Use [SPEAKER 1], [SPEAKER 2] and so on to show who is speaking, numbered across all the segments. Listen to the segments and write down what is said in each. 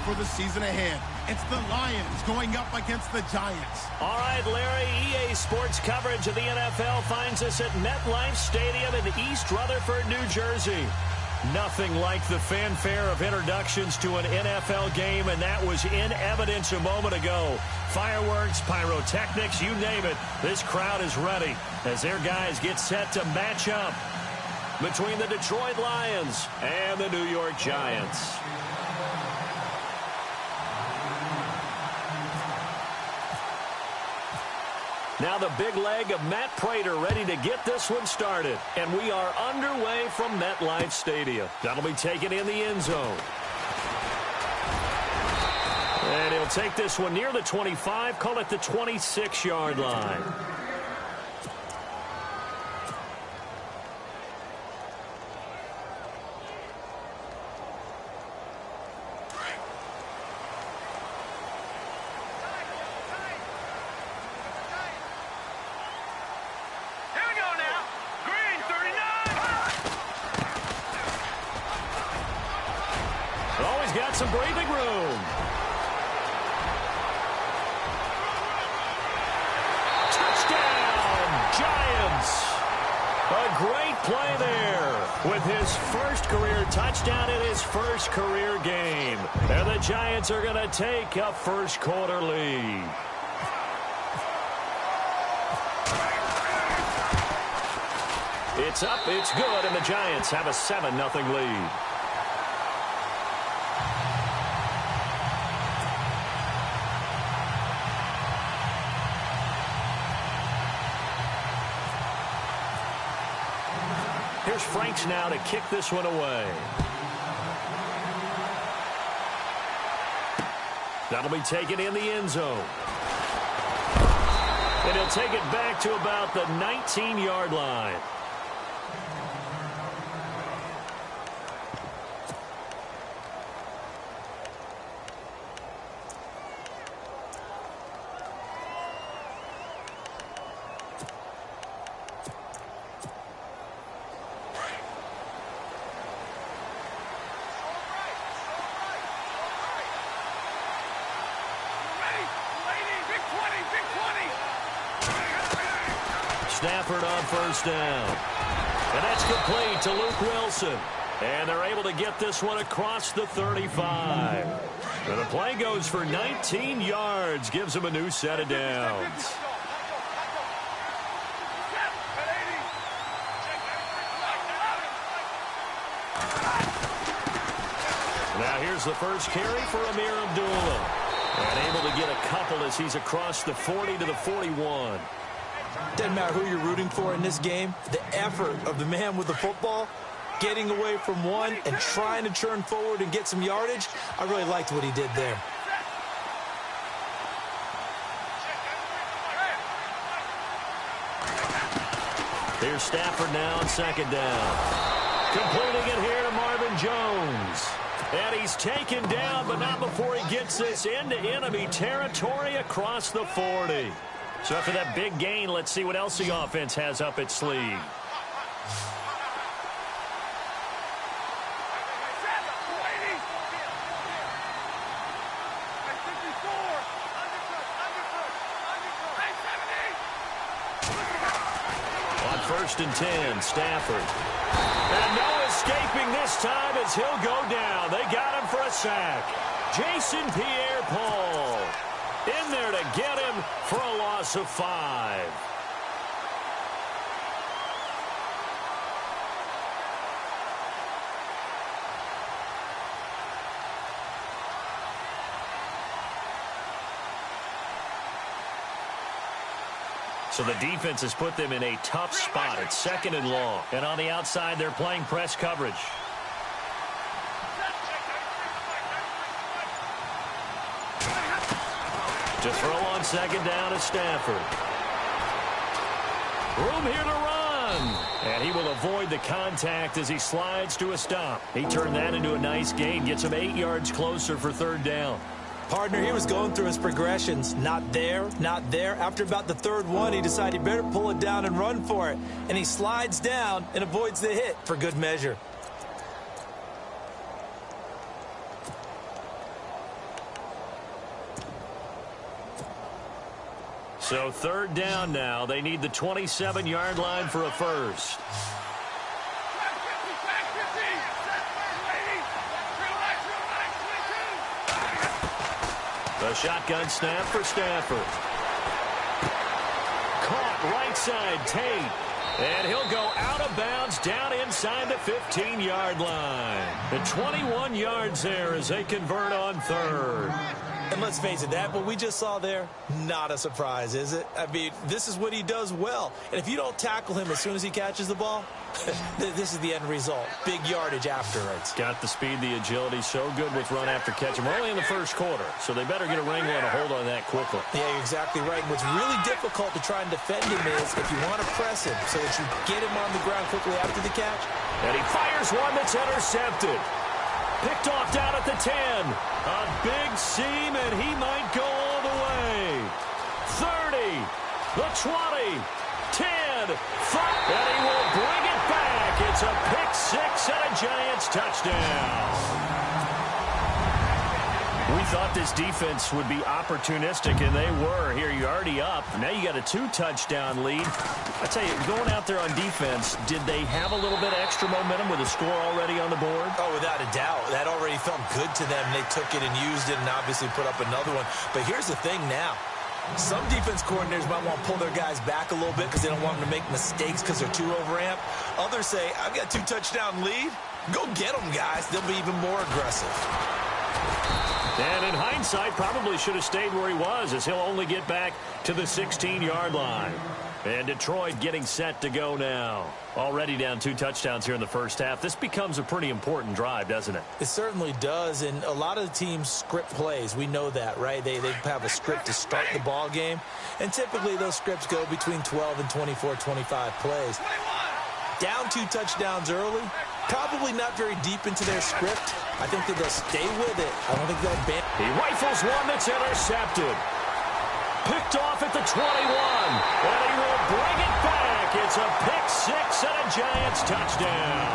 [SPEAKER 1] for the season ahead. It's the Lions going up against the Giants.
[SPEAKER 2] All right, Larry, EA Sports coverage of the NFL finds us at MetLife Stadium in East Rutherford, New Jersey. Nothing like the fanfare of introductions to an NFL game, and that was in evidence a moment ago. Fireworks, pyrotechnics, you name it. This crowd is ready as their guys get set to match up between the Detroit Lions and the New York Giants. Now the big leg of Matt Prater ready to get this one started. And we are underway from MetLife Stadium. That'll be taken in the end zone. And he'll take this one near the 25, call it the 26-yard line. Got some breathing room. Touchdown, Giants. A great play there with his first career touchdown in his first career game. And the Giants are going to take a first quarter lead. It's up, it's good, and the Giants have a 7-0 lead. Here's Franks now to kick this one away. That'll be taken in the end zone. And he'll take it back to about the 19-yard line. Stafford on first down. And that's complete to Luke Wilson. And they're able to get this one across the 35. And the play goes for 19 yards. Gives them a new set of downs. Now here's the first carry for Amir Abdullah. And able to get a couple as he's across the 40 to the 41.
[SPEAKER 3] Doesn't matter who you're rooting for in this game. The effort of the man with the football, getting away from one and trying to turn forward and get some yardage, I really liked what he did there.
[SPEAKER 2] Here's Stafford now on second down. Completing it here to Marvin Jones. And he's taken down, but not before he gets this into enemy territory across the 40. So after that big gain, let's see what else the offense has up its sleeve. On 1st and 10, Stafford. And no escaping this time as he'll go down. They got him for a sack. Jason Pierre-Paul in there to get him for a loss of 5. So the defense has put them in a tough spot. It's 2nd and long. And on the outside, they're playing press coverage. To throw on second down is Stafford. Room here to run. And he will avoid the contact as he slides to a stop. He turned that into a nice gain. Gets him 8 yards closer for 3rd down.
[SPEAKER 3] Partner, he was going through his progressions. Not there, not there. After about the 3rd one, he decided he better pull it down and run for it. And he slides down and avoids the hit for good measure.
[SPEAKER 2] So third down now. They need the 27-yard line for a first. The shotgun snap for Stafford. Caught right side, Tate. And he'll go out of bounds down inside the 15-yard line. The 21 yards there as they convert on third.
[SPEAKER 3] And let's face it, that what we just saw there, not a surprise, is it? I mean, this is what he does well. And if you don't tackle him as soon as he catches the ball, this is the end result. Big yardage afterwards.
[SPEAKER 2] Got the speed, the agility, so good with run after catch. We're only in the first quarter, so they better get a wrangle and a hold on that quickly.
[SPEAKER 3] Yeah, you're exactly right. And what's really difficult to try and defend him is if you want to press him so that you get him on the ground quickly after the catch.
[SPEAKER 2] And he fires one that's intercepted. Picked off down at the 10. A big seam, and he might go all the way. 30, the 20, 10, 5, and he will bring it back. It's a pick six and a Giants touchdown. We thought this defense would be opportunistic, and they were. Here, you're already up. Now you got a 2-touchdown lead. I tell you, going out there on defense, did they have a little bit of extra momentum with a score already on the board?
[SPEAKER 3] Oh, without a doubt. That already felt good to them. They took it and used it and obviously put up another one. But here's the thing now. Some defense coordinators might want to pull their guys back a little bit because they don't want them to make mistakes because they're too overamped. Others say, I've got a 2-touchdown lead. Go get them, guys. They'll be even more aggressive.
[SPEAKER 2] And in hindsight, probably should have stayed where he was, as he'll only get back to the 16-yard line. And Detroit getting set to go now. Already down 2 touchdowns here in the first half. This becomes a pretty important drive, doesn't it?
[SPEAKER 3] It certainly does, and a lot of the teams script plays. We know that, right? They have a script to start the ball game, and typically those scripts go between 12 and 24, 25 plays. Down 2 touchdowns early, probably not very deep into their script. I think that they'll stay with it. I don't think they'll ban.
[SPEAKER 2] He rifles one that's intercepted. Picked off at the 21, and he will bring it back. It's a pick six and a Giants touchdown.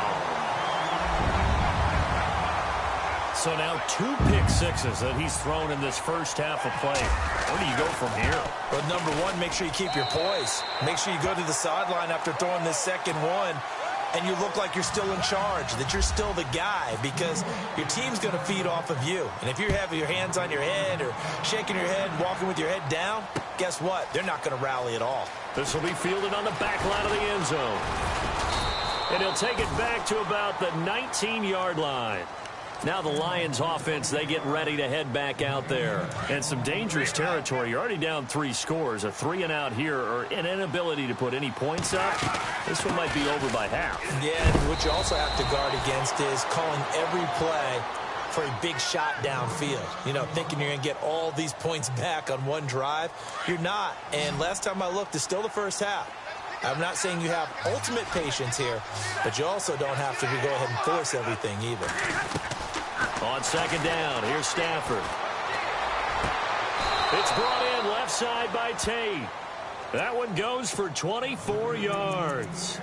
[SPEAKER 2] So now 2 pick sixes that he's thrown in this first half of play. Where do you go from here?
[SPEAKER 3] Well, number one, make sure you keep your poise. Make sure you go to the sideline after throwing this second one, and you look like you're still in charge, that you're still the guy, because your team's going to feed off of you. And if you're having your hands on your head or shaking your head and walking with your head down, guess what? They're not going to rally at all.
[SPEAKER 2] This will be fielded on the back line of the end zone. And he'll take it back to about the 19-yard line. Now the Lions offense, they get ready to head back out there. And some dangerous territory. You're already down 3 scores. A 3-and-out here, or an inability to put any points up. This one might be over by half.
[SPEAKER 3] Yeah, and what you also have to guard against is calling every play for a big shot downfield. You know, thinking you're going to get all these points back on one drive. You're not. And last time I looked, it's still the first half. I'm not saying you have ultimate patience here, but you also don't have to go ahead and force everything either.
[SPEAKER 2] On second down, here's Stafford. It's brought in left side by Tate. That one goes for 24 yards.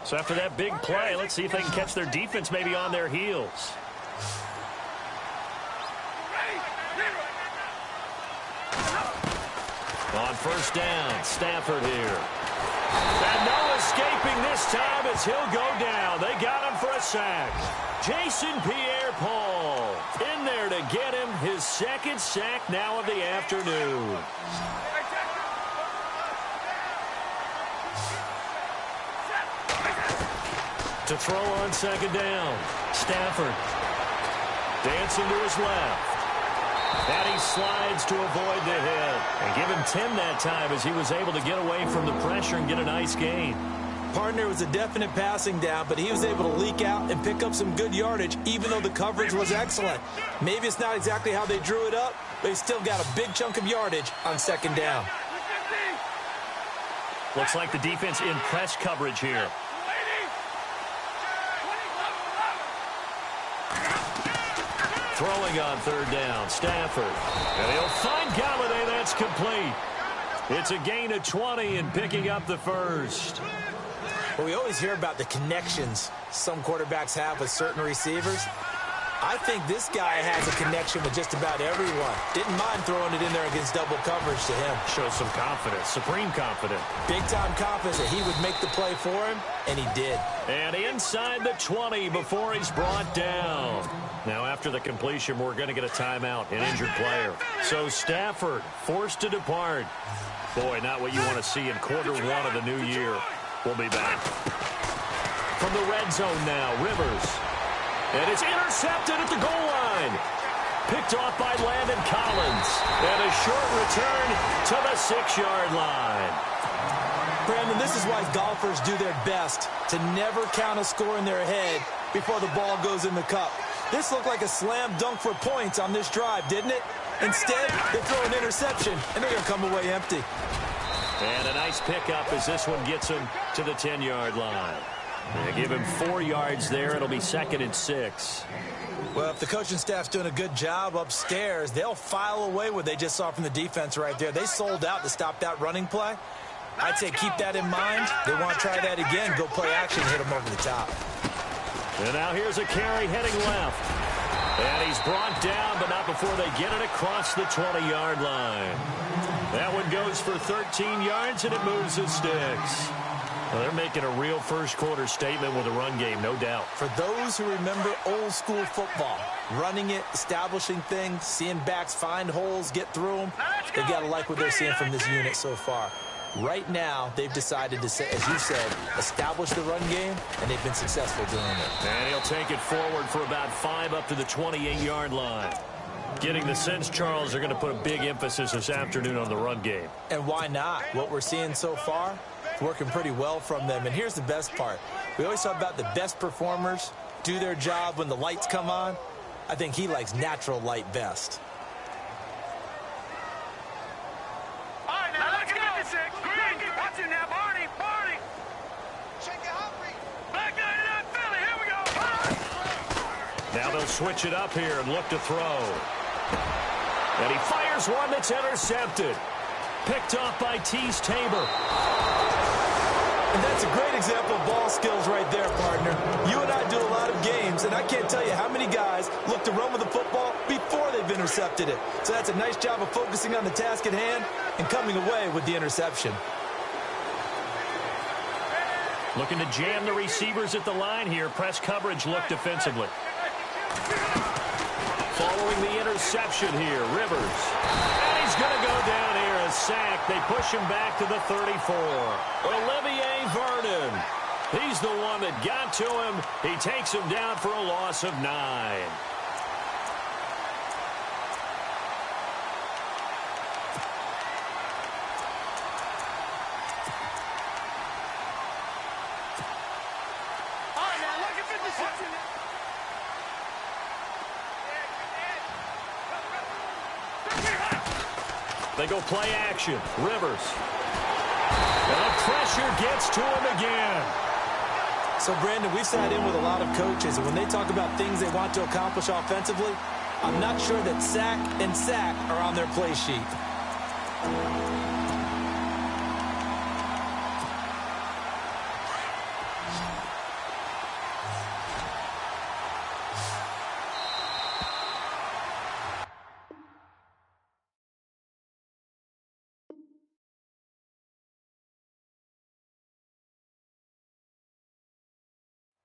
[SPEAKER 2] So after that big play, let's see if they can catch their defense maybe on their heels. On first down, Stafford here. And no escaping this time as he'll go down. They got him for a sack. Jason Pierre-Paul in there to get him his second sack now of the afternoon. To throw on second down, Stafford dancing to his left. And he slides to avoid the hit. And give him 10 that time as he was able to get away from the pressure and get a nice gain.
[SPEAKER 3] Partner was a definite passing down, but he was able to leak out and pick up some good yardage, even though the coverage was excellent. Maybe it's not exactly how they drew it up, but he still got a big chunk of yardage on second down.
[SPEAKER 2] Looks like the defense in press coverage here. Throwing on third down, Stafford. And he'll find Galladay. That's complete. It's a gain of 20 and picking up the first.
[SPEAKER 3] Well, we always hear about the connections some quarterbacks have with certain receivers. I think this guy has a connection with just about everyone. Didn't mind throwing it in there against double coverage to him.
[SPEAKER 2] Shows some confidence, supreme confidence.
[SPEAKER 3] Big-time confidence that he would make the play for him, and he did.
[SPEAKER 2] And inside the 20 before he's brought down. Now, after the completion, we're going to get a timeout, an injured player. So Stafford forced to depart. Boy, not what you want to see in quarter one of the new year. We'll be back. From the red zone now, Rivers. And it's intercepted at the goal line. Picked off by Landon Collins. And a short return to the 6-yard line.
[SPEAKER 3] Brandon, this is why golfers do their best to never count a score in their head before the ball goes in the cup. This looked like a slam dunk for points on this drive, didn't it? Instead, they throw an interception, and they're going to come away empty.
[SPEAKER 2] And a nice pickup as this one gets him to the 10-yard line. They give him 4 yards there. It'll be 2nd and 6.
[SPEAKER 3] Well, if the coaching staff's doing a good job upstairs, they'll file away what they just saw from the defense right there. They sold out to stop that running play. I'd say keep that in mind. They want to try that again, go play action, hit them over the top.
[SPEAKER 2] And now here's a carry heading left. And he's brought down, but not before they get it across the 20-yard line. That one goes for 13 yards, and it moves the sticks. Well, they're making a real first-quarter statement with a run game, no doubt.
[SPEAKER 3] For those who remember old-school football, running it, establishing things, seeing backs find holes, get through them, they've got to like what they're seeing from this unit so far. Right now, they've decided to, as you said, establish the run game, and they've been successful doing it.
[SPEAKER 2] And he'll take it forward for about 5 up to the 28-yard line. Getting the sense, Charles, they're going to put a big emphasis this afternoon on the run game.
[SPEAKER 3] And why not? What we're seeing so far, working pretty well from them. And here's the best part. We always talk about the best performers do their job when the lights come on. I think he likes natural light best.
[SPEAKER 4] All right, now let's go. Green, watch it now, Barney. Shake it, Humphrey. Back down to that Philly. Here we go.
[SPEAKER 2] Now they'll switch it up here and look to throw. And he fires one that's intercepted. Picked off by Tease Tabor.
[SPEAKER 3] And that's a great example of ball skills right there, partner. You and I do a lot of games, and I can't tell you how many guys look to run with the football before they've intercepted it. So that's a nice job of focusing on the task at hand and coming away with the interception.
[SPEAKER 2] Looking to jam the receivers at the line here. Press coverage look defensively. Following the interception here, Rivers. And he's going to go down here, a sack. They push him back to the 34. Olivier Vernon. He's the one that got to him. He takes him down for a loss of 9. They go play action. Rivers. And the pressure gets to him again.
[SPEAKER 3] So, Brandon, we've sat in with a lot of coaches, and when they talk about things they want to accomplish offensively, I'm not sure that sack and sack are on their play sheet.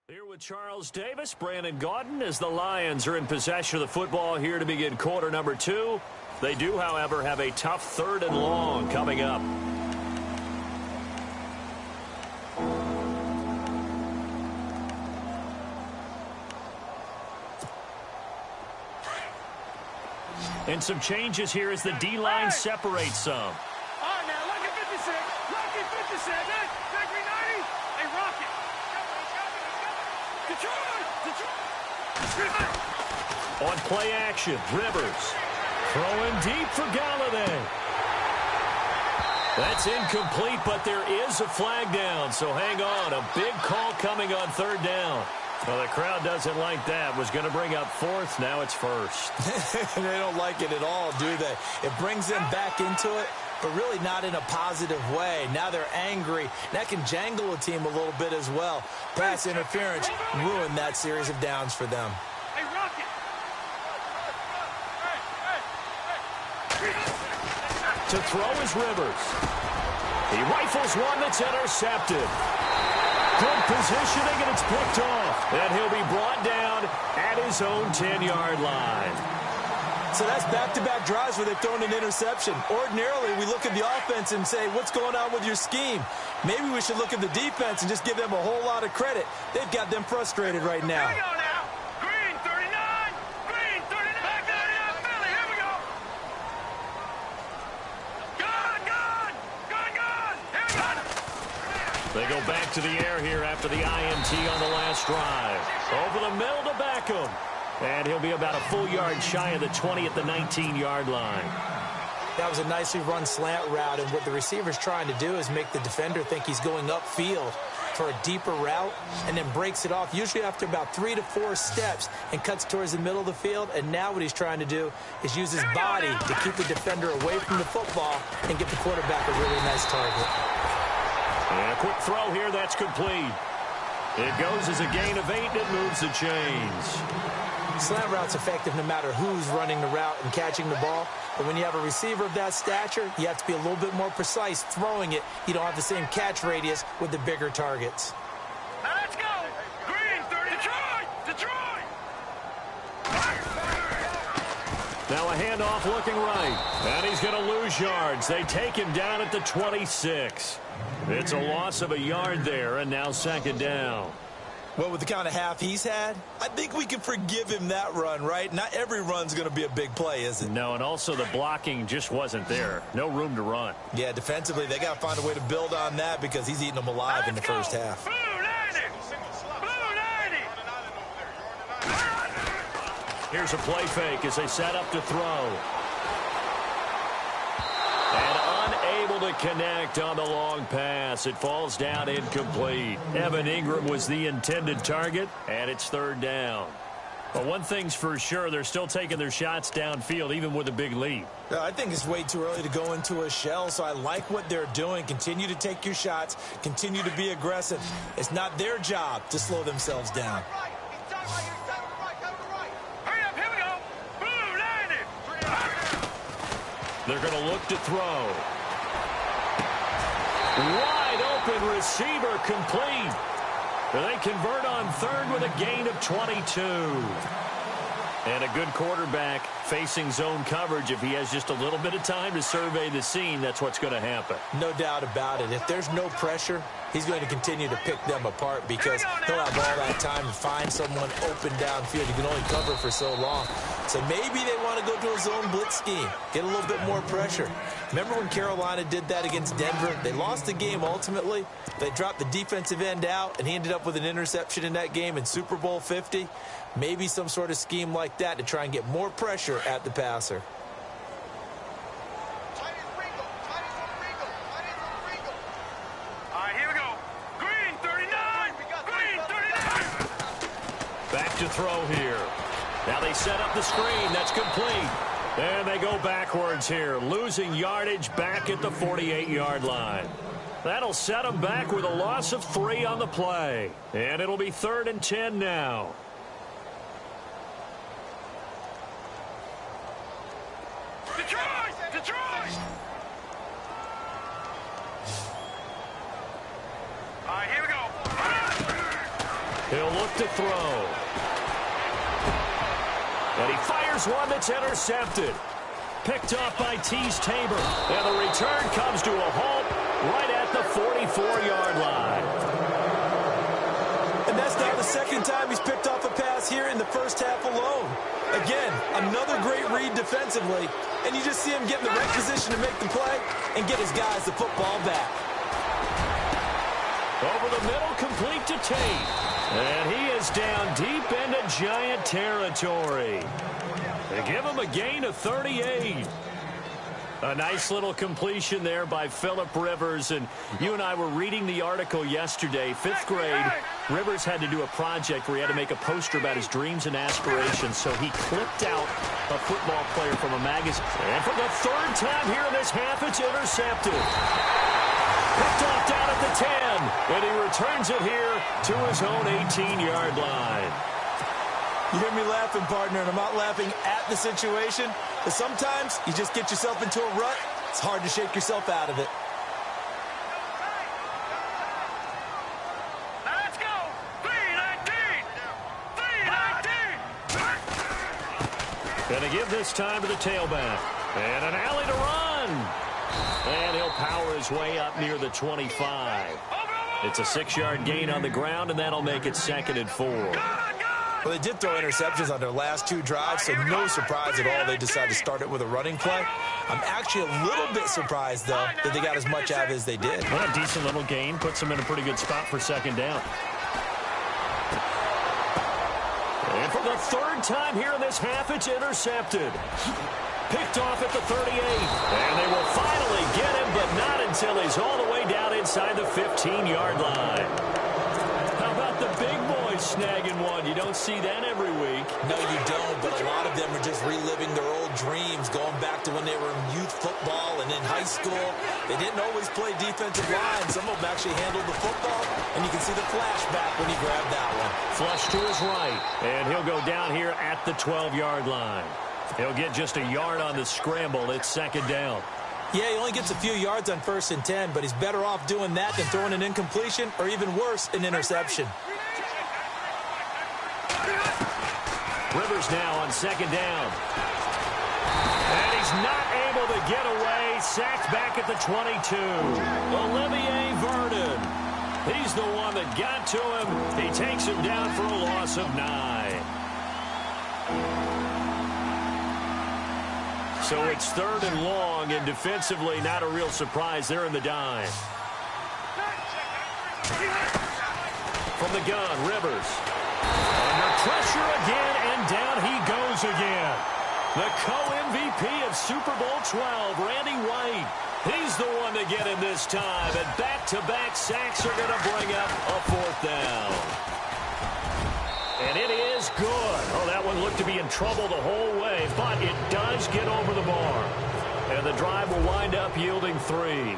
[SPEAKER 2] Here with Charles Davis, Brandon Gaudin, as the Lions are in possession of the football here to begin quarter number 2. They do, however, have a tough 3rd and long coming up. And some changes here as the D-line separates some.
[SPEAKER 4] All right, now, lucky 56. Lucky 57. Victory 90. Hey, Rocket. Detroit.
[SPEAKER 2] On play action, Rivers. Throwing deep for Galladay. That's incomplete, but there is a flag down, so hang on. A big call coming on 3rd down. Well, the crowd doesn't like that. Was going to bring up 4th. Now it's 1st.
[SPEAKER 3] They don't like it at all, do they? It brings them back into it. but really not in a positive way. Now they're angry. That can jangle a team a little bit as well. Pass interference ruined that series of downs for them.
[SPEAKER 4] Hey, Rocket!
[SPEAKER 2] To throw is Rivers. He rifles one that's intercepted. Good positioning, and it's picked off. And he'll be brought down at his own 10-yard line.
[SPEAKER 3] So that's back-to-back drives where they've thrown an interception. Ordinarily, we look at the offense and say, what's going on with your scheme? Maybe we should look at the defense and just give them a whole lot of credit. They've got them frustrated right now.
[SPEAKER 4] Here we go now. Green 39. Green 39. Back 39. Philly. Here we go. Gone. Gone. Gone. Gone. Here we go.
[SPEAKER 2] They go back to the air here after the INT on the last drive. Over the middle to Beckham. And he'll be about a full yard shy of the 20 at the 19-yard line.
[SPEAKER 3] That was a nicely run slant route, and what the receiver's trying to do is make the defender think he's going upfield for a deeper route and then breaks it off, usually after about 3 to 4 steps, and cuts towards the middle of the field. And now what he's trying to do is use his body to keep the defender away from the football and get the quarterback a really nice target.
[SPEAKER 2] And a quick throw here, that's complete. It goes as a gain of 8, and it moves the chains.
[SPEAKER 3] Slant route's effective no matter who's running the route and catching the ball. But when you have a receiver of that stature, you have to be a little bit more precise throwing it. You don't have the same catch radius with the bigger targets.
[SPEAKER 4] Now let's go. Green 30. Detroit. Detroit.
[SPEAKER 2] Now a handoff looking right. And he's going to lose yards. They take him down at the 26. It's a loss of a yard there, and now second down.
[SPEAKER 3] Well, with the kind of half he's had, I think we can forgive him that run, right? Not every run's going to be a big play, is it?
[SPEAKER 2] No, and also the blocking just wasn't there. No room to run.
[SPEAKER 3] Yeah, defensively, they got to find a way to build on that because he's eating them alive in the first half.
[SPEAKER 4] Blue 90. Blue 90.
[SPEAKER 2] Here's a play fake as they set up to throw. And unable to connect on the long pass. It falls down incomplete. Evan Ingram was the intended target, and it's third down. But one thing's for sure, they're still taking their shots downfield, even with a big lead.
[SPEAKER 3] I think it's way too early to go into a shell, so I like what they're doing. Continue to take your shots. Continue to be aggressive. It's not their job to slow themselves down.
[SPEAKER 4] Hurry up. Here we go. Blue 90.
[SPEAKER 2] They're going to look to throw. Wide open receiver complete. They convert on third with a gain of 22. And a good quarterback facing zone coverage. If he has just a little bit of time to survey the scene, that's what's going to happen.
[SPEAKER 3] No doubt about it. If there's no pressure, he's going to continue to pick them apart because he'll have all that time to find someone open downfield. You can only cover for so long. So maybe they want to go to a zone blitz scheme, get a little bit more pressure. Remember when Carolina did that against Denver? They lost the game ultimately. They dropped the defensive end out, and he ended up with an interception in that game in Super Bowl 50. Maybe some sort of scheme like that to try and get more pressure at the passer.
[SPEAKER 4] All right, here we go. Green 39. Green 39.
[SPEAKER 2] Back to throw here. Now they set up the screen. That's complete. And they go backwards here, losing yardage back at the 48-yard line. That'll set them back with a loss of 3 on the play. And it'll be 3rd and 10 now.
[SPEAKER 4] Detroit. Detroit. All right, here we go.
[SPEAKER 2] He'll look to throw. And he fires one that's intercepted. Picked off by Tease Tabor. And the return comes to a halt right at the 44-yard line.
[SPEAKER 3] And that's now the second time he's picked off a pass here in the first half alone. Again, another great read defensively. And you just see him get in the right position to make the play and get his guys the football back.
[SPEAKER 2] Over the middle, complete to Tate. And he is down deep into Giant territory. They give him a gain of 38. A nice little completion there by Phillip Rivers. And you and I were reading the article yesterday, 5th grade. Rivers had to do a project where he had to make a poster about his dreams and aspirations, so he clipped out a football player from a magazine. And for the third time here in this half, it's intercepted. Picked off down at the 10, and he returns it here to his own 18-yard line.
[SPEAKER 3] You hear me laughing, partner, and I'm not laughing at the situation, but sometimes you just get yourself into a rut. It's hard to shake yourself out of it.
[SPEAKER 4] Let's go. 319. 319.
[SPEAKER 2] Going to give this time to the tailback. And an alley to run. And he'll power his way up near the 25. It's a 6-yard gain on the ground, and that'll make it 2nd and 4.
[SPEAKER 3] Well, they did throw interceptions on their last 2 drives, so no surprise at all they decided to start it with a running play. I'm actually a little bit surprised, though, that they got as much out of it as they did.
[SPEAKER 2] Well, a decent little gain puts them in a pretty good spot for 2nd down. And for the 3rd time here in this half, it's intercepted. Picked off at the 38. And they will finally get him, but not until he's all the way down inside the 15-yard line. How about the big boys snagging one? You don't see that every week.
[SPEAKER 3] No, you don't, but a lot of them are just reliving their old dreams, going back to when they were in youth football and in high school. They didn't always play defensive line. Some of them actually handled the football, and you can see the flashback when he grabbed that one.
[SPEAKER 2] Flush to his right, and he'll go down here at the 12-yard line. He'll get just a yard on the scramble. It's 2nd down.
[SPEAKER 3] Yeah, he only gets a few yards on 1st and 10, but he's better off doing that than throwing an incompletion or even worse, an interception.
[SPEAKER 2] Rivers now on 2nd down. And he's not able to get away. Sacked back at the 22. Olivier Vernon. He's the one that got to him. He takes him down for a loss of 9. So it's 3rd and long, and defensively not a real surprise. They're in the dime. From the gun, Rivers. Under pressure again, and down he goes again. The co-MVP of Super Bowl 12, Randy White. He's the one to get him this time, and back-to-back sacks are going to bring up a 4th down. And it is good. Oh, that one looked to be in trouble the whole way, but it does get over the bar. And the drive will wind up yielding 3.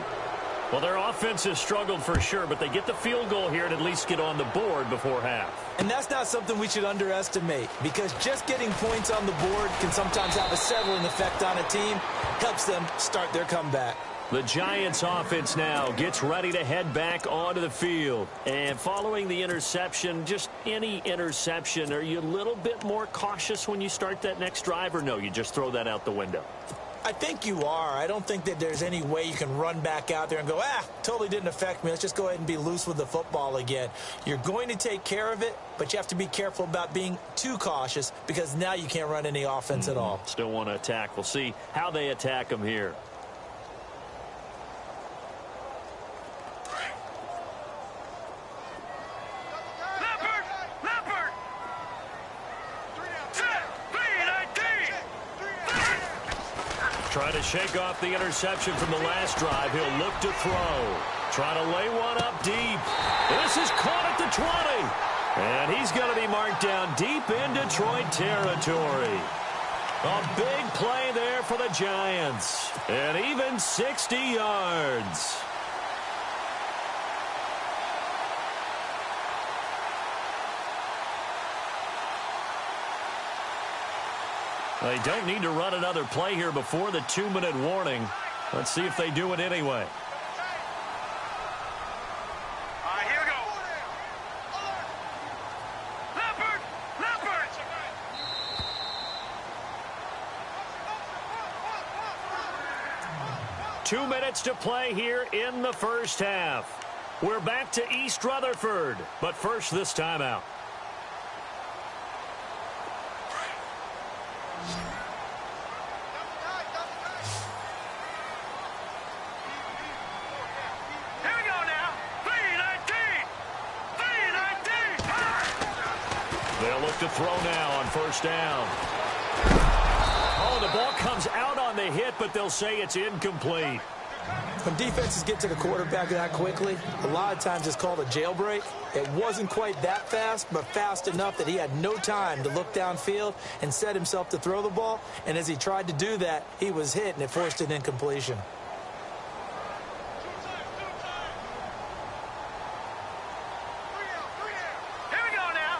[SPEAKER 2] Well, their offense has struggled for sure, but they get the field goal here and at least get on the board before half.
[SPEAKER 3] And that's not something we should underestimate, because just getting points on the board can sometimes have a settling effect on a team. Helps them start their comeback.
[SPEAKER 2] The Giants offense now gets ready to head back onto the field. And following the interception, just any interception, are you a little bit more cautious when you start that next drive, or no, you just throw that out the window?
[SPEAKER 3] I think you are. I don't think that there's any way you can run back out there and go, totally didn't affect me. Let's just go ahead and be loose with the football again. You're going to take care of it, but you have to be careful about being too cautious, because now you can't run any offense at all.
[SPEAKER 2] Still want to attack. We'll see how they attack them here. Trying to shake off the interception from the last drive. He'll look to throw. Trying to lay one up deep. This is caught at the 20. And he's going to be marked down deep in Detroit territory. A big play there for the Giants. And even 60 yards. They don't need to run another play here before the 2-minute warning. Let's see if they do it anyway.
[SPEAKER 4] All right, here we go. Leopard! Leopard!
[SPEAKER 2] 2 minutes to play here in the first half. We're back to East Rutherford, but first this timeout. To throw now on first down. Oh, the ball comes out on the hit, but they'll say it's incomplete.
[SPEAKER 3] When defenses get to the quarterback that quickly, a lot of times it's called a jailbreak. It wasn't quite that fast, but fast enough that he had no time to look downfield and set himself to throw the ball. And as he tried to do that, he was hit, and it forced an incompletion.
[SPEAKER 4] Here we go now.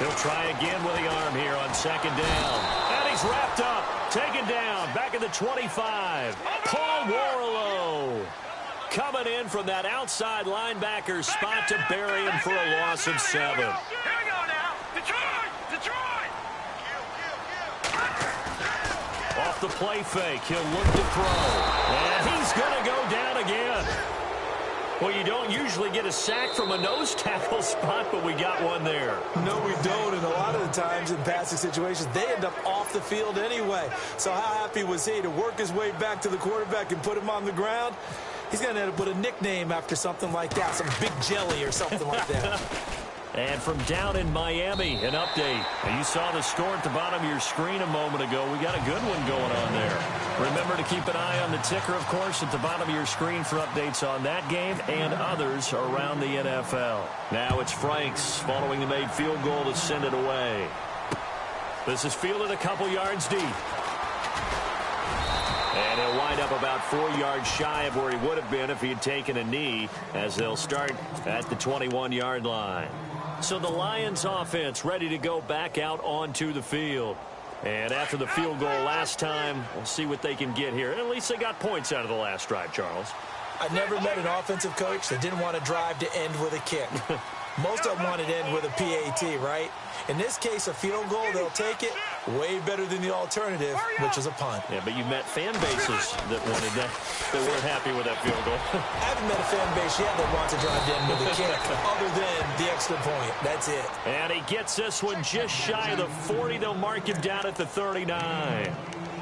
[SPEAKER 2] He'll try again with the arm here on second down. And he's wrapped up. Taken down, back at the 25. Paul Warlow coming in from that outside linebacker spot to bury him for a loss of 7.
[SPEAKER 4] Here we go now. Detroit! Detroit!
[SPEAKER 2] Off the play fake, he'll look to throw. And he's going to go down again. Well, you don't usually get a sack from a nose tackle spot, but we got one there.
[SPEAKER 3] No, we don't, and a lot of the times in passing situations, they end up off the field anyway. So how happy was he to work his way back to the quarterback and put him on the ground? He's going to end up with a nickname after something like that, some Big Jelly or something like that.
[SPEAKER 2] And from down in Miami, an update. Now, you saw the score at the bottom of your screen a moment ago. We got a good one going on there. Remember to keep an eye on the ticker, of course, at the bottom of your screen for updates on that game and others around the NFL. Now it's Franks following the made field goal to send it away. This is fielded a couple yards deep. And he'll wind up about 4 yards shy of where he would have been if he had taken a knee, as they'll start at the 21-yard line. So the Lions offense ready to go back out onto the field. And after the field goal last time, we'll see what they can get here. At least they got points out of the last drive, Charles.
[SPEAKER 3] I never met an offensive coach that didn't want to drive to end with a kick. Most of them wanted to end with a PAT, right? In this case, a field goal, they'll take it. Way better than the alternative, which is a punt.
[SPEAKER 2] Yeah, but you met fan bases that wanted that, that weren't happy with that field goal.
[SPEAKER 3] I haven't met a fan base yet that wants to drive to end with a kick, other than the extra point. That's it.
[SPEAKER 2] And he gets this one just shy of the 40. They'll mark him down at the 39.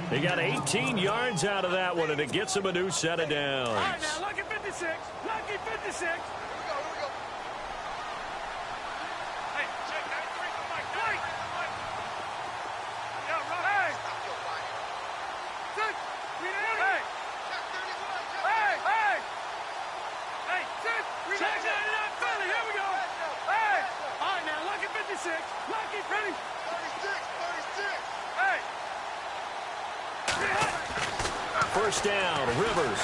[SPEAKER 2] He got 18 yards out of that one, and it gets him a new set of downs.
[SPEAKER 4] All right, now, lucky 56. Lucky 56.
[SPEAKER 2] First down, Rivers.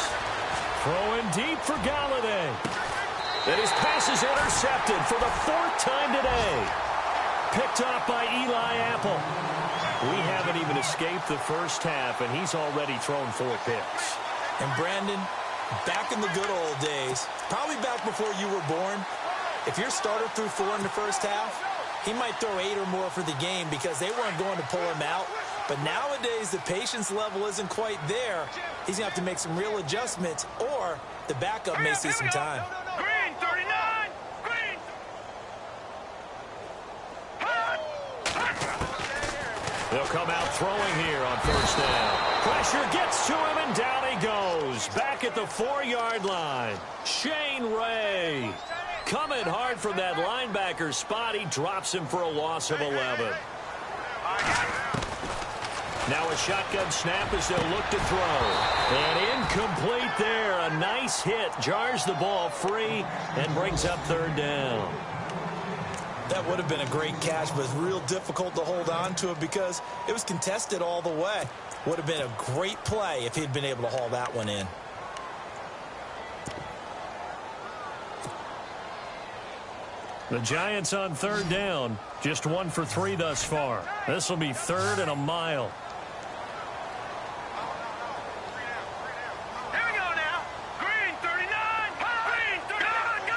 [SPEAKER 2] Throwing deep for Galladay. And his pass is intercepted for the 4th time today. Picked off by Eli Apple. We haven't even escaped the first half, and he's already thrown 4 picks.
[SPEAKER 3] And Brandon, back in the good old days, probably back before you were born, if your starter threw 4 in the first half, he might throw 8 or more for the game because they weren't going to pull him out. But nowadays, the patience level isn't quite there. He's going to have to make some real adjustments, or the backup may see some time.
[SPEAKER 4] Green, 39. Green.
[SPEAKER 2] They'll come out throwing here on first down. Pressure gets to him, and down he goes. Back at the 4-yard line. Shane Ray coming hard from that linebacker spot. He drops him for a loss of 11. Now a shotgun snap as they'll look to throw. And incomplete there. A nice hit. Jars the ball free and brings up 3rd down.
[SPEAKER 3] That would have been a great catch, but it's real difficult to hold on to it because it was contested all the way. Would have been a great play if he'd been able to haul that one in.
[SPEAKER 2] The Giants on 3rd down. Just 1 for 3 thus far. This will be 3rd and a mile.
[SPEAKER 4] Here we go now. Green, 39. Green, 39.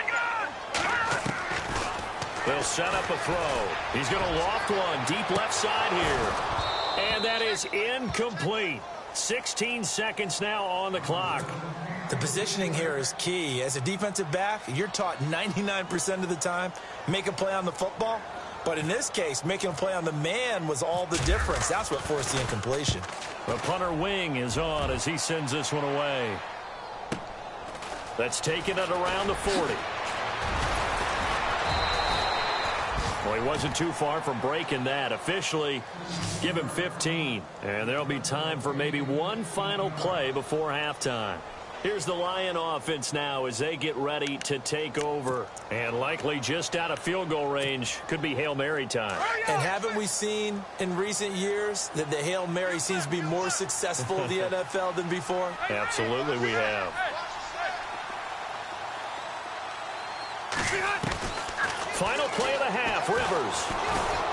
[SPEAKER 4] Gun.
[SPEAKER 2] They'll set up a throw. He's going to loft one deep left side here. And that is incomplete. 16 seconds now on the clock.
[SPEAKER 3] The positioning here is key. As a defensive back, you're taught 99% of the time, make a play on the football. But in this case, making a play on the man was all the difference. That's what forced the incompletion.
[SPEAKER 2] The punter wing is on as he sends this one away. That's taken it around the 40. Well, he wasn't too far from breaking that. Officially, give him 15. And there'll be time for maybe one final play before halftime. Here's the Lion offense now as they get ready to take over. And likely just out of field goal range. Could be Hail Mary time.
[SPEAKER 3] And haven't we seen in recent years that the Hail Mary seems to be more successful in the NFL than before?
[SPEAKER 2] Absolutely we have. Final play of the half, Rivers.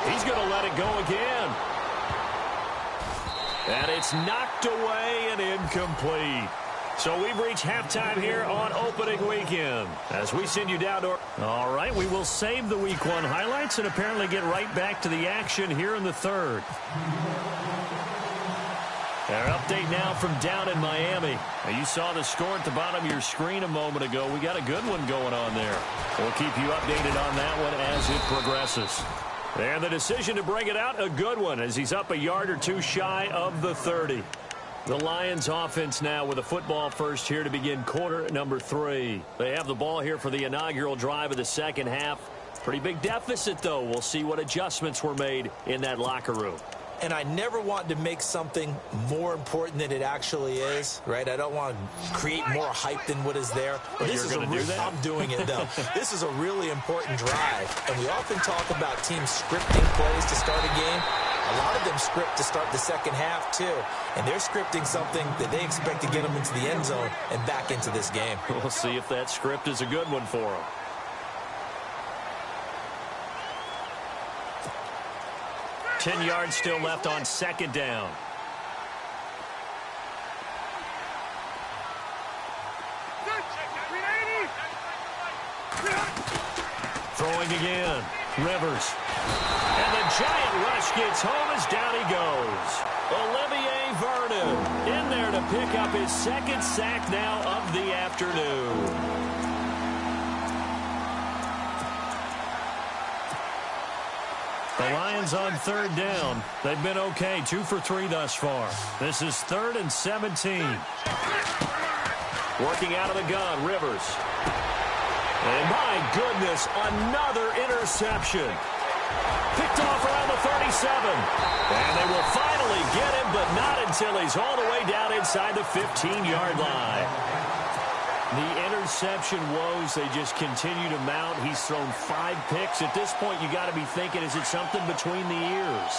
[SPEAKER 2] He's going to let it go again. And it's knocked away and incomplete. So we've reached halftime here on opening weekend. As we send you down to... All right, we will save the Week 1 highlights and apparently get right back to the action here in the third. Our update now from down in Miami. Now, you saw the score at the bottom of your screen a moment ago. We got a good one going on there. We'll keep you updated on that one as it progresses. And the decision to bring it out, a good one, as he's up a yard or two shy of the 30. The Lions offense now with a football first here to begin quarter number 3. They have the ball here for the inaugural drive of the second half. Pretty big deficit, though. We'll see what adjustments were made in that locker room.
[SPEAKER 3] And I never want to make something more important than it actually is, right? I don't want to create more hype than what is there. But this is I'm doing it, though. This is a really important drive. And we often talk about teams scripting plays to start a game. A lot of them script to start the second half, too. And they're scripting something that they expect to get them into the end zone and back into this game.
[SPEAKER 2] We'll see if that script is a good one for them. Ten yards still left on second down. Throwing again. Rivers. And the giant rush gets home as down he goes. Olivier Vernon in there to pick up his second sack now of the afternoon. The Lions on third down. They've been okay, 2 for 3 thus far. This is 3rd and 17. Working out of the gun, Rivers. And my goodness, another interception. Picked off around the 37. And they will finally get him, but not until he's all the way down inside the 15-yard line. The interception woes, they just continue to mount. He's thrown 5 picks. At this point, you got to be thinking, is it something between the ears?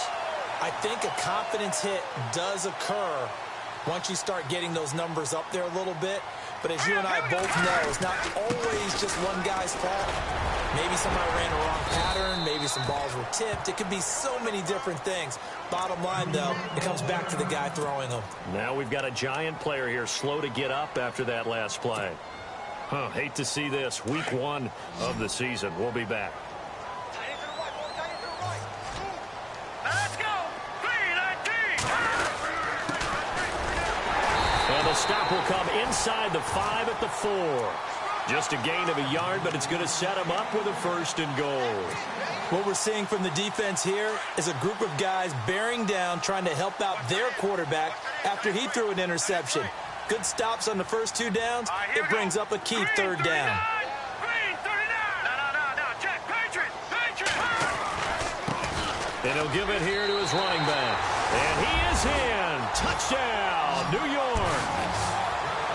[SPEAKER 3] I think a confidence hit does occur once you start getting those numbers up there a little bit. But as you and I both know, it's not always just one guy's fault. Maybe somebody ran a wrong pattern. Maybe some balls were tipped. It could be so many different things. Bottom line, though, it comes back to the guy throwing them.
[SPEAKER 2] Now we've got a giant player here slow to get up after that last play. Hate to see this. Week 1 of the season. We'll be back.
[SPEAKER 4] Let's go. 3-19.
[SPEAKER 2] And the stop will come inside the 5 at the 4. Just a gain of a yard, but it's going to set him up with a 1st and goal.
[SPEAKER 3] What we're seeing from the defense here is a group of guys bearing down, trying to help out their quarterback after he threw an interception. Good stops on the first 2 downs. It brings up a key 3rd down.
[SPEAKER 2] And he'll give it here to his running back. And he is in. Touchdown, New York.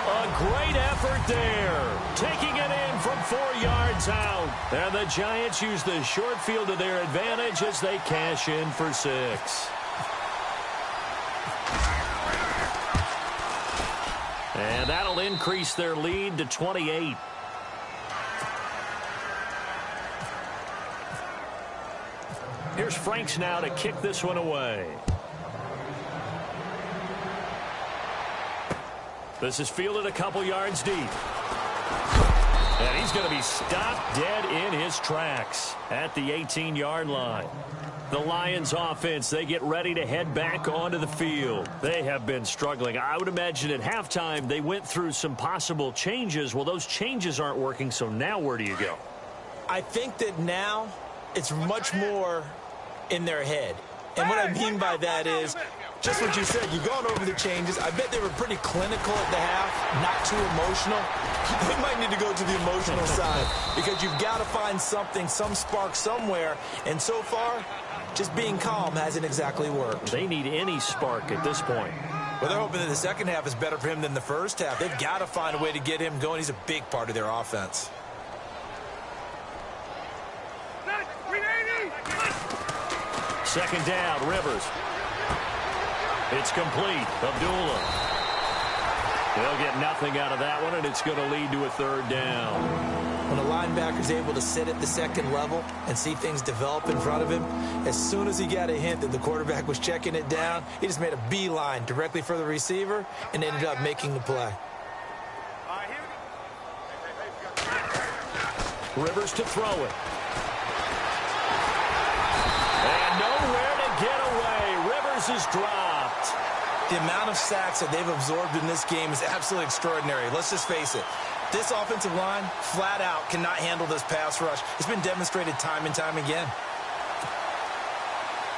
[SPEAKER 2] A great effort there. Taking it in from 4 yards out. And the Giants use the short field to their advantage as they cash in for 6. And that'll increase their lead to 28. Here's Franks now to kick this one away. This is fielded a couple yards deep. And he's going to be stopped dead in his tracks at the 18-yard line. The Lions offense, they get ready to head back onto the field. They have been struggling. I would imagine at halftime they went through some possible changes. Well, those changes aren't working, so now where do you go?
[SPEAKER 3] I think that now it's much more in their head. And what I mean by that is Just what you said. You've gone over the changes. I bet they were pretty clinical at the half, not too emotional. They might need to go to the emotional side because you've got to find something, some spark somewhere. And so far, just being calm hasn't exactly worked.
[SPEAKER 2] They need any spark at this point.
[SPEAKER 3] Well, they're hoping that the second half is better for him than the first half. They've got to find a way to get him going. He's a big part of their offense.
[SPEAKER 2] Second down, Rivers. It's complete. Abdullah. They'll get nothing out of that one, and it's going to lead to a third down.
[SPEAKER 3] When a linebacker's able to sit at the second level and see things develop in front of him, as soon as he got a hint that the quarterback was checking it down, he just made a beeline directly for the receiver and ended up making the play.
[SPEAKER 2] Rivers to throw it. And nowhere to get away. Rivers is dropped.
[SPEAKER 3] The amount of sacks that they've absorbed in this game is absolutely extraordinary. Let's just face it. This offensive line, flat out, cannot handle this pass rush. It's been demonstrated time and time again.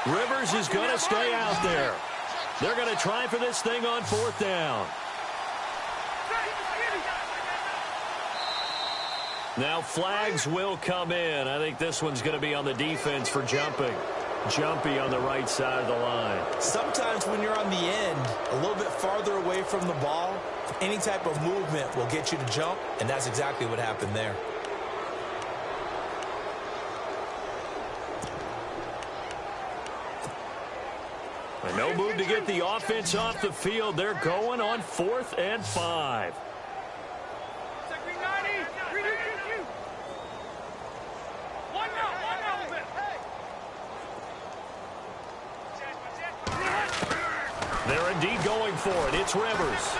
[SPEAKER 2] Rivers is going to stay out there. They're going to try for this thing on fourth down. Now flags will come in. I think this one's going to be on the defense for jumping. Jumpy on the right side of the line.
[SPEAKER 3] Sometimes when you're on the end, a little bit farther away from the ball, any type of movement will get you to jump, and that's exactly what happened there.
[SPEAKER 2] And no move to get the offense off the field. They're going on 4th and 5. They're indeed going for it. It's Rivers.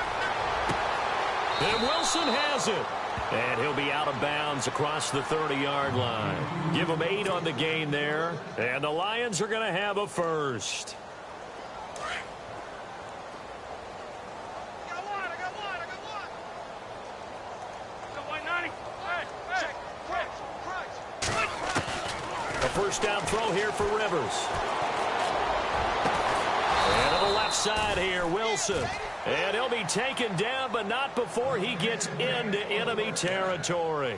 [SPEAKER 2] And Wilson has it. And he'll be out of bounds across the 30-yard line. Give them 8 on the game there. And the Lions are going to have a first. A first down throw here for Rivers. And to the left side here, Wilson. And he'll be taken down, but not before he gets into enemy territory.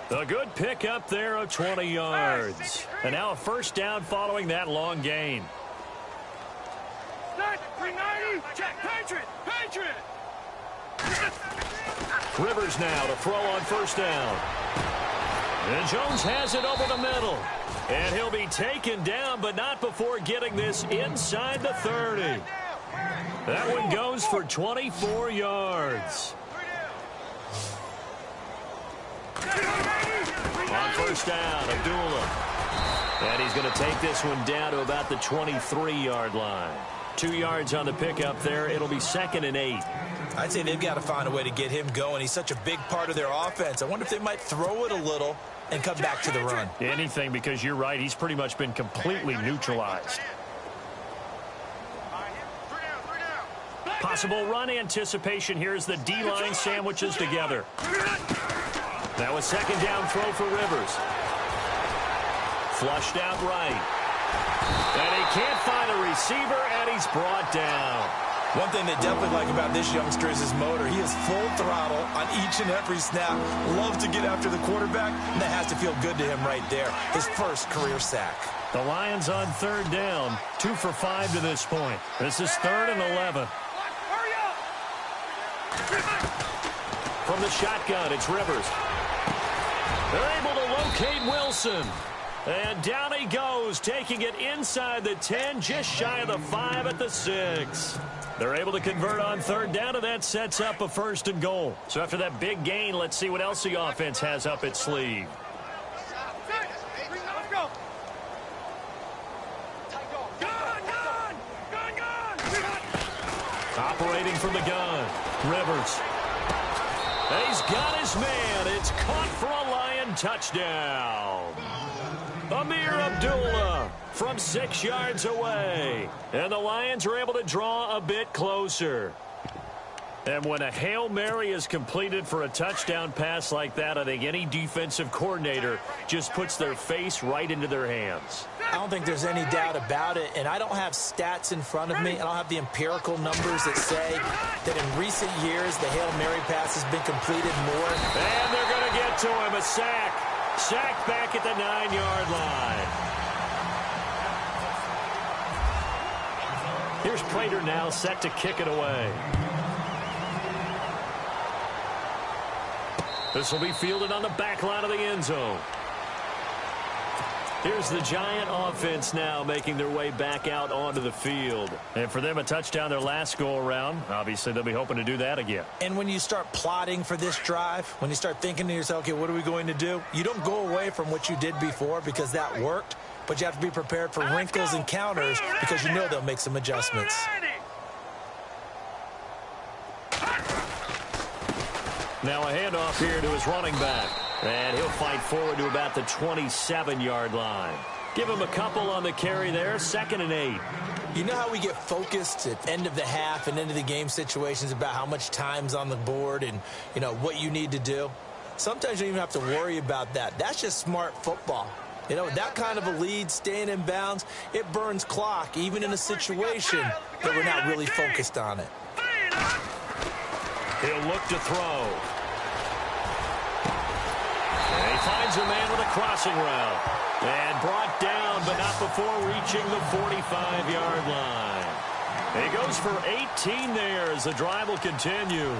[SPEAKER 2] A good pickup there of 20 yards. And now a first down following that long gain. Rivers now to throw on first down. And Jones has it over the middle. And he'll be taken down, but not before getting this inside the 30. That one goes for 24 yards. On first down, Abdullah. And he's going to take this one down to about the 23-yard line. 2 yards on the pickup there. It'll be 2nd and 8.
[SPEAKER 3] I'd say they've got to find a way to get him going. He's such a big part of their offense. I wonder if they might throw it a little and come back to the run.
[SPEAKER 2] Anything, because you're right. He's pretty much been completely neutralized. Possible run anticipation here as the D-line sandwiches together. Now a second down throw for Rivers. Flushed out right. And he can't find a receiver, and he's brought down.
[SPEAKER 3] One thing they definitely like about this youngster is his motor. He is full throttle on each and every snap. Loves to get after the quarterback, and that has to feel good to him right there. His first career sack.
[SPEAKER 2] The Lions on third down, 2 for 5 to this point. This is 3rd and 11. From the shotgun, it's Rivers. They're able to locate Wilson. And down he goes, taking it inside the 10, just shy of the 5 at the 6. They're able to convert on third down, and that sets up a 1st and goal. So after that big gain, let's see what else the offense has up its sleeve. Operating from the gun, Rivers. And he's got his man. It's caught for a Lion touchdown. Amir Abdullah from 6 yards away. And the Lions are able to draw a bit closer. And when a Hail Mary is completed for a touchdown pass like that, I think any defensive coordinator just puts their face right into their hands.
[SPEAKER 3] I don't think there's any doubt about it, and I don't have stats in front of me. I don't have the empirical numbers that say that in recent years the Hail Mary pass has been completed more.
[SPEAKER 2] And they're going to get to him. A sack. Sacked back at the 9-yard line. Here's Prater now set to kick it away. This will be fielded on the back line of the end zone. Here's the Giant offense now making their way back out onto the field. And for them, a touchdown their last go-around. Obviously, they'll be hoping to do that again.
[SPEAKER 3] And when you start plotting for this drive, when you start thinking to yourself, okay, what are we going to do? You don't go away from what you did before because that worked, but you have to be prepared for wrinkles and counters because you know they'll make some adjustments.
[SPEAKER 2] Now a handoff here to his running back. And he'll fight forward to about the 27-yard line. Give him a couple on the carry there. 2nd and 8.
[SPEAKER 3] You know how we get focused at end of the half and end of the game situations about how much time's on the board and, you know, what you need to do? Sometimes you don't even have to worry about that. That's just smart football. You know, that kind of a lead, staying in bounds, it burns clock, even in a situation that we're not really focused on it.
[SPEAKER 2] He'll look to throw. And he finds a man with a crossing route. And brought down, but not before reaching the 45-yard line. He goes for 18 there as the drive will continue.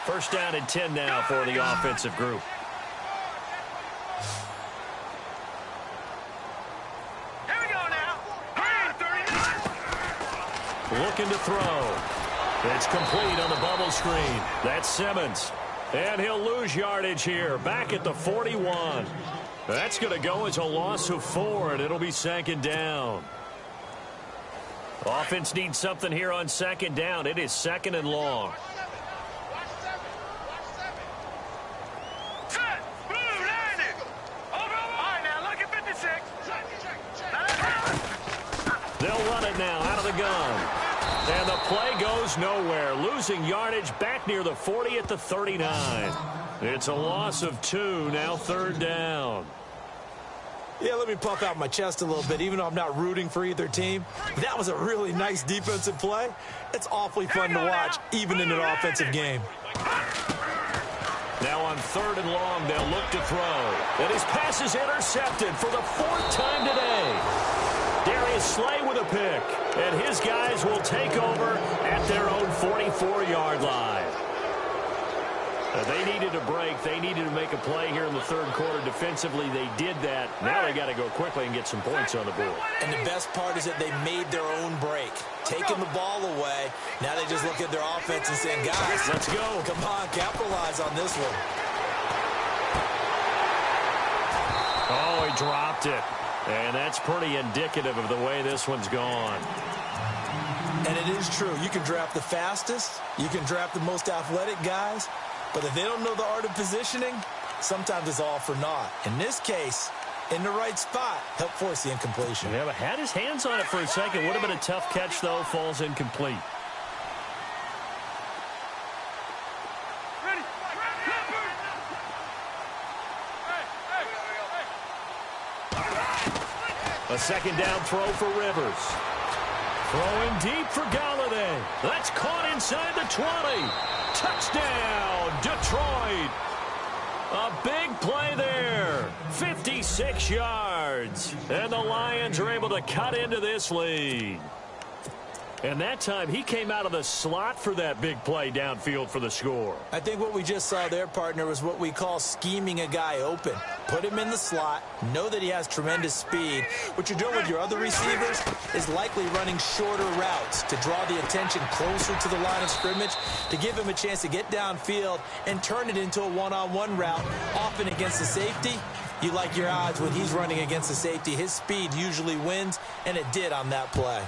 [SPEAKER 2] First down and 10 now for the offensive group.
[SPEAKER 4] Here we go now.
[SPEAKER 2] Looking to throw. It's complete on the bubble screen. That's Simmons. And he'll lose yardage here. Back at the 41. That's going to go as a loss of 4, and it'll be 2nd down. Offense needs something here on 2nd down. It is 2nd and long. They'll run it now out of the gun. And the play goes nowhere. Losing yardage back near the 40 at the 39. It's a loss of 2, now 3rd down.
[SPEAKER 3] Yeah, let me puff out my chest a little bit, even though I'm not rooting for either team. That was a really nice defensive play. It's awfully fun to watch, even in an offensive game.
[SPEAKER 2] Now on 3rd and long, they'll look to throw. And his pass is intercepted for the 4th time today. Darius Slay with a pick. And his guys will take over at their own 44-yard line. They needed a break. They needed to make a play here in the 3rd quarter. Defensively, they did that. Now they got to go quickly and get some points on the board.
[SPEAKER 3] And the best part is that they made their own break. Taking the ball away. Now they just look at their offense and saying, guys,
[SPEAKER 2] let's go.
[SPEAKER 3] Come on, capitalize on this one.
[SPEAKER 2] Oh, he dropped it. And that's pretty indicative of the way this one's gone.
[SPEAKER 3] And it is true. You can draft the fastest. You can draft the most athletic guys. But if they don't know the art of positioning, sometimes it's all for naught. In this case, in the right spot, help force the incompletion.
[SPEAKER 2] Yeah, but had his hands on it for a second. Would have been a tough catch, though. Falls incomplete. A 2nd down throw for Rivers. Throwing deep for Galladay. That's caught inside the 20. Touchdown, Detroit. A big play there. 56 yards. And the Lions are able to cut into this lead. And that time, he came out of the slot for that big play downfield for the score.
[SPEAKER 3] I think what we just saw there, partner, was what we call scheming a guy open. Put him in the slot, know that he has tremendous speed. What you're doing with your other receivers is likely running shorter routes to draw the attention closer to the line of scrimmage, to give him a chance to get downfield and turn it into a one-on-one route, often against the safety. You like your odds when he's running against the safety. His speed usually wins, and it did on that play.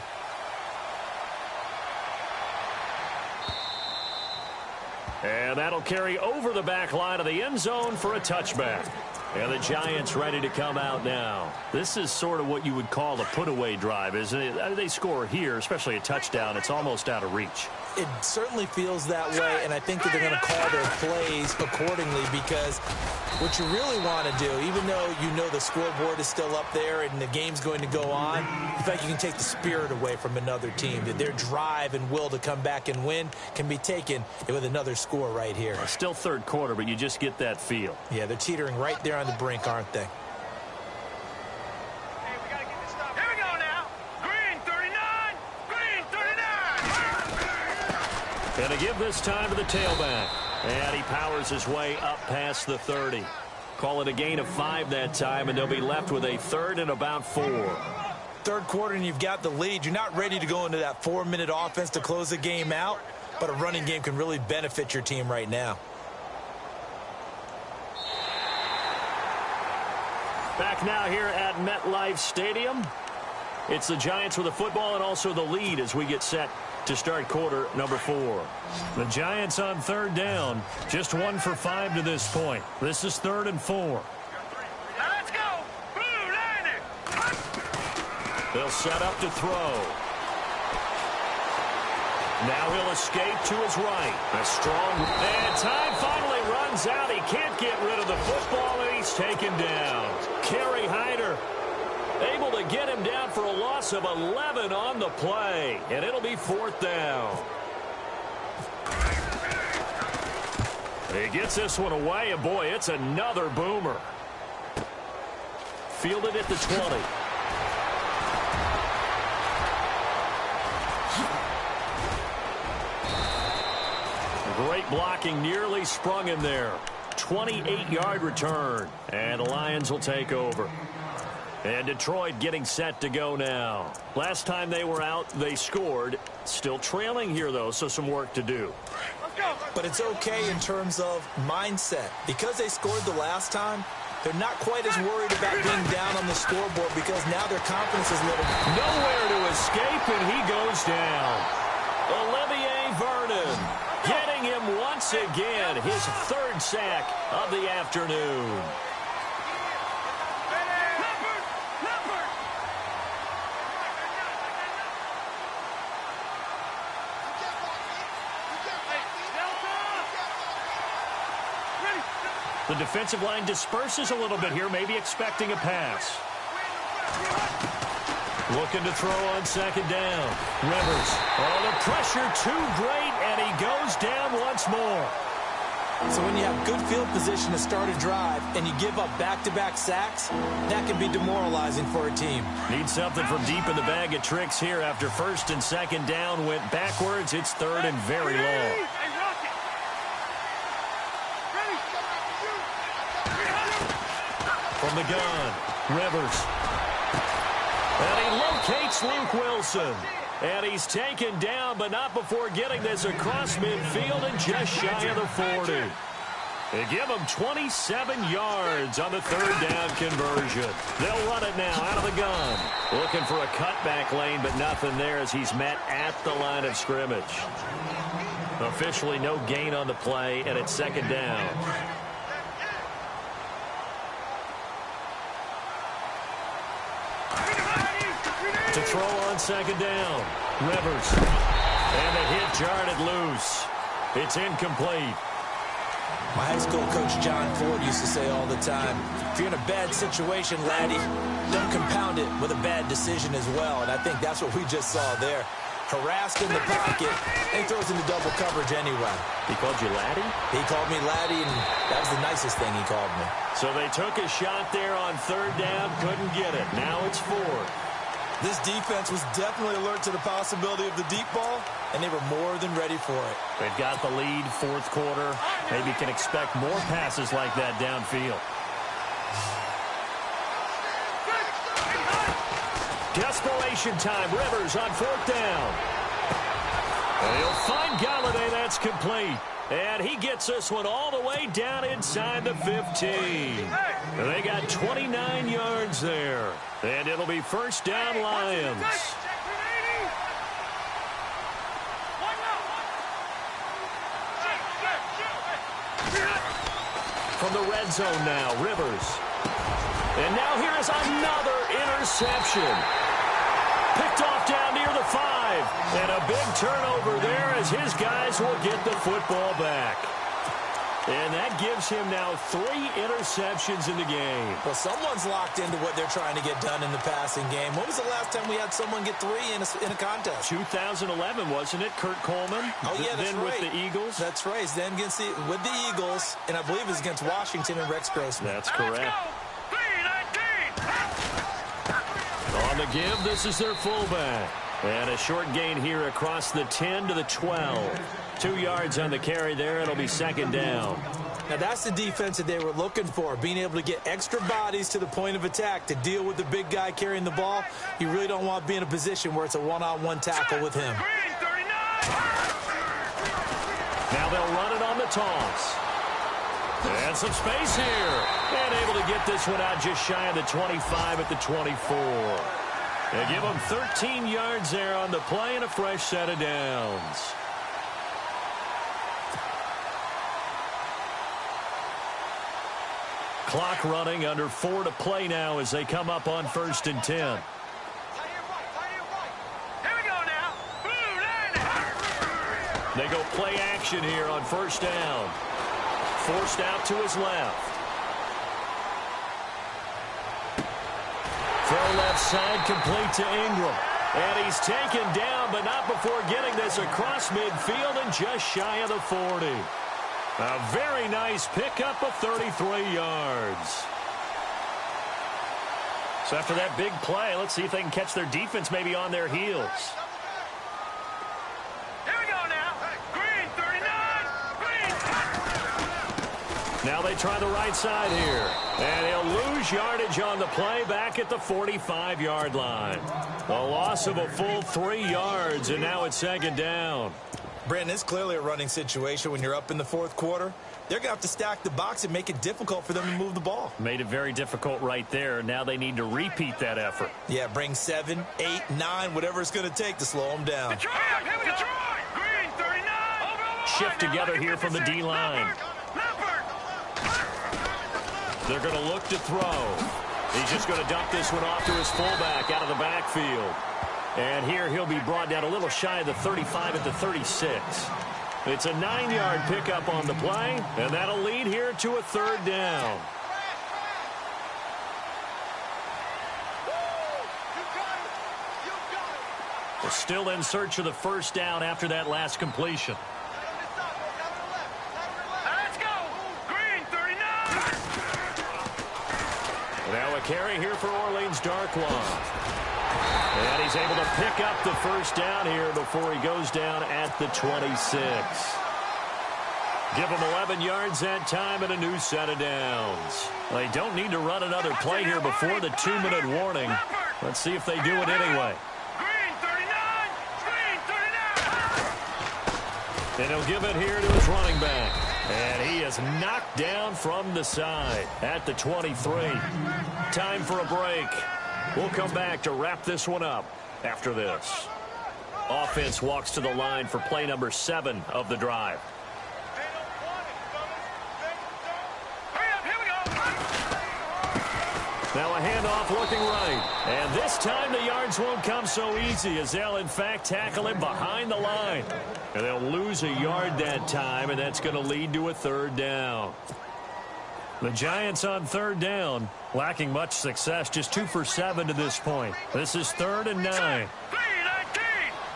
[SPEAKER 3] And that'll carry over the back line of the end zone for a touchback.
[SPEAKER 2] And the Giants ready to come out now. This is sort of what you would call a put-away drive, isn't it? They score here, especially a touchdown. It's almost out of reach.
[SPEAKER 3] It certainly feels that way, and I think that they're going to call their plays accordingly, because what you really want to do, even though you know the scoreboard is still up there and the game's going to go on, in fact, you can take the spirit away from another team. That their drive and will to come back and win can be taken with another score right here.
[SPEAKER 2] Still third quarter, but you just get that feel.
[SPEAKER 3] Yeah, they're teetering right there on the brink, aren't they?
[SPEAKER 2] And to give this time to the tailback. And he powers his way up past the 30. Call it a gain of 5 that time, and they'll be left with a 3rd and about 4.
[SPEAKER 3] Third quarter, and you've got the lead. You're not ready to go into that 4-minute offense to close the game out, but a running game can really benefit your team right now.
[SPEAKER 2] Back now here at MetLife Stadium. It's the Giants with the football and also the lead as we get set to start quarter number 4. The Giants on 3rd down. Just 1 for 5 to this point. This is 3rd and 4.
[SPEAKER 4] Now let's go. Blue line it.
[SPEAKER 2] They'll set up to throw. Now he'll escape to his right. A strong, and time finally runs out. He can't get rid of the football, and he's taken down. Kerry Hyder able to get him down for a loss of 11 on the play, and it'll be 4th down. He gets this one away, and boy, it's another boomer. Fielded at the 20. Great blocking, nearly sprung him there. 28-yard return, and the Lions will take over. And Detroit getting set to go now. Last time they were out, they scored. Still trailing here, though, so some work to do.
[SPEAKER 3] But it's okay in terms of mindset. Because they scored the last time, they're not quite as worried about being down on the scoreboard, because now their confidence is a little...
[SPEAKER 2] Nowhere to escape, and he goes down. Olivier Vernon getting him once again, his 3rd sack of the afternoon. The defensive line disperses a little bit here, maybe expecting a pass. Looking to throw on 2nd down. Rivers. Oh, the pressure too great, and he goes down once more.
[SPEAKER 3] So when you have good field position to start a drive and you give up back-to-back sacks, that can be demoralizing for a team.
[SPEAKER 2] Need something from deep in the bag of tricks here after 1st and 2nd down went backwards. It's 3rd and very long. From the gun, Rivers. And he locates Luke Wilson. And he's taken down, but not before getting this across midfield and just shy of the 40. They give him 27 yards on the 3rd down conversion. They'll run it now out of the gun. Looking for a cutback lane, but nothing there as he's met at the line of scrimmage. Officially no gain on the play, and it's 2nd down. To throw on 2nd down. Rivers. And the hit jarred it loose. It's incomplete.
[SPEAKER 3] My high school coach John Ford used to say all the time, if you're in a bad situation, laddie, don't compound it with a bad decision as well. And I think that's what we just saw there. Harassed in the pocket, and he throws into double coverage anyway.
[SPEAKER 2] He called you laddie?
[SPEAKER 3] He called me laddie, and that was the nicest thing he called me.
[SPEAKER 2] So they took a shot there on 3rd down, couldn't get it. Now it's 4th.
[SPEAKER 3] This defense was definitely alert to the possibility of the deep ball, and they were more than ready for it.
[SPEAKER 2] They've got the lead, 4th quarter. Maybe can expect more passes like that downfield. Desperation time. Rivers on 4th down. And he'll find Galladay. That's complete. And he gets this one all the way down inside the 15. And they got 29 yards there. And it'll be 1st down Lions. From the red zone now, Rivers. And now here is another interception. Picked off down near the 5. And a big turnover there as his guys will get the football back. And that gives him now 3 interceptions in the game.
[SPEAKER 3] Well, someone's locked into what they're trying to get done in the passing game. When was the last time we had someone get 3 in a contest?
[SPEAKER 2] 2011, wasn't it? Kurt Coleman?
[SPEAKER 3] Oh, yeah, that's
[SPEAKER 2] then
[SPEAKER 3] right.
[SPEAKER 2] with the Eagles?
[SPEAKER 3] That's right. Then with the Eagles, and I believe it was against Washington and Rex Grossman.
[SPEAKER 2] That's correct. On the give, this is their fullback. And a short gain here across the 10 to the 12. 2 yards on the carry there. It'll be second down.
[SPEAKER 3] Now, that's the defense that they were looking for, being able to get extra bodies to the point of attack to deal with the big guy carrying the ball. You really don't want to be in a position where it's a one-on-one tackle with him.
[SPEAKER 2] Now they'll run it on the toss. And some space here. And able to get this one out just shy of the 25 at the 24. They give them 13 yards there on the play and a fresh set of downs. Clock running, under 4 to play now as they come up on 1st and 10.
[SPEAKER 4] Here we go now.
[SPEAKER 2] They go play action here on 1st down. Forced out to his left. Throw left side, complete to Ingram. And he's taken down, but not before getting this across midfield and just shy of the 40. A very nice pickup of 33 yards. So after that big play, let's see if they can catch their defense maybe on their heels.
[SPEAKER 4] Here we go now. Green, 39. Green.
[SPEAKER 2] Now they try the right side here. And he'll lose yardage on the play back at the 45-yard line. A loss of a full 3 yards, and now it's second down.
[SPEAKER 3] Brandon, it's clearly a running situation when you're up in the 4th quarter. They're going to have to stack the box and make it difficult for them to move the ball.
[SPEAKER 2] Made it very difficult right there. Now they need to repeat that effort.
[SPEAKER 3] Yeah, bring 7, 8, 9, whatever it's going to take to slow them down.
[SPEAKER 4] Detroit, here we go. Green, 39.
[SPEAKER 2] Shift together here from the D-line. They're going to look to throw. He's just going to dump this one off to his fullback out of the backfield. And here he'll be brought down a little shy of the 35 at the 36. It's a 9-yard pickup on the play, and that'll lead here to a 3rd down. We're still in search of the 1st down after that last completion.
[SPEAKER 4] Let's go. Green, 39.
[SPEAKER 2] Now a carry here for Orleans Darkwa. And he's able to pick up the 1st down here before he goes down at the 26. Give him 11 yards that time and a new set of downs. They don't need to run another play here before the 2-minute warning. Let's see if they do it anyway.
[SPEAKER 4] Green, 39. Green, 39.
[SPEAKER 2] And he'll give it here to his running back. And he is knocked down from the side at the 23. Time for a break. We'll come back to wrap this one up after this. Offense walks to the line for play number 7 of the drive. Now a handoff looking right. And this time the yards won't come so easy as they'll in fact tackle him behind the line. And they'll lose a yard that time, and that's going to lead to a 3rd down. The Giants on 3rd down, lacking much success, just 2 for 7 to this point. This is 3rd and 9.
[SPEAKER 4] 3-19.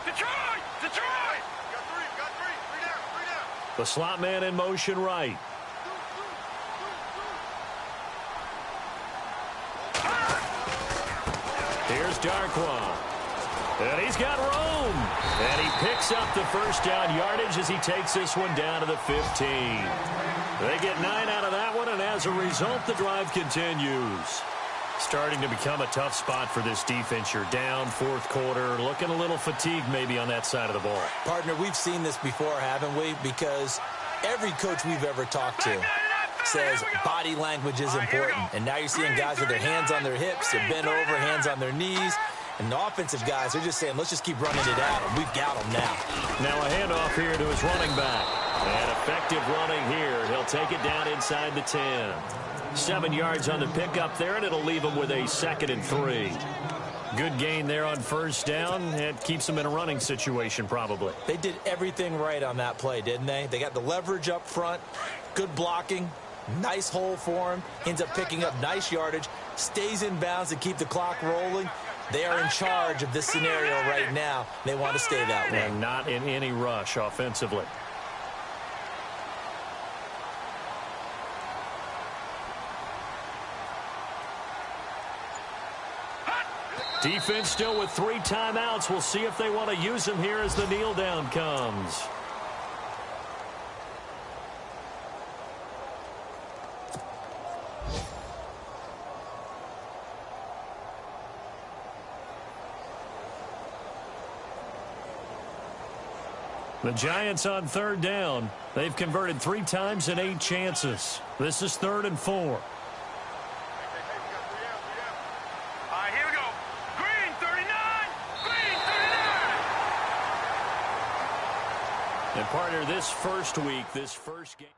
[SPEAKER 4] Detroit. Got 3 down.
[SPEAKER 2] The slot man in motion right. Here's Darkwa. And he's got room. And he picks up the 1st down yardage as he takes this one down to the 15. They get 9 out of that one, and as a result, the drive continues. Starting to become a tough spot for this defense. You're down 4th quarter, looking a little fatigued maybe on that side of the ball.
[SPEAKER 3] Partner, we've seen this before, haven't we? Because every coach we've ever talked to says body language is important. And now you're seeing guys with their hands on their hips, they're bent over, hands on their knees. And the offensive guys, they're just saying, let's just keep running it at them. We've got them now.
[SPEAKER 2] Now a handoff here to his running back. And effective running here. He'll take it down inside the 10. 7 yards on the pickup there, and it'll leave him with a 2nd and 3. Good gain there on first down. It keeps them in a running situation probably.
[SPEAKER 3] They did everything right on that play, didn't they? They got the leverage up front, good blocking, nice hole for him, ends up picking up nice yardage, stays in bounds to keep the clock rolling. They are in charge of this scenario right now. They want to stay that way.
[SPEAKER 2] And not in any rush offensively. Defense still with 3 timeouts. We'll see if they want to use them here as the kneel down comes. The Giants on 3rd down. They've converted 3 times in 8 chances. This is 3rd and 4. And partner, this first week, this first game.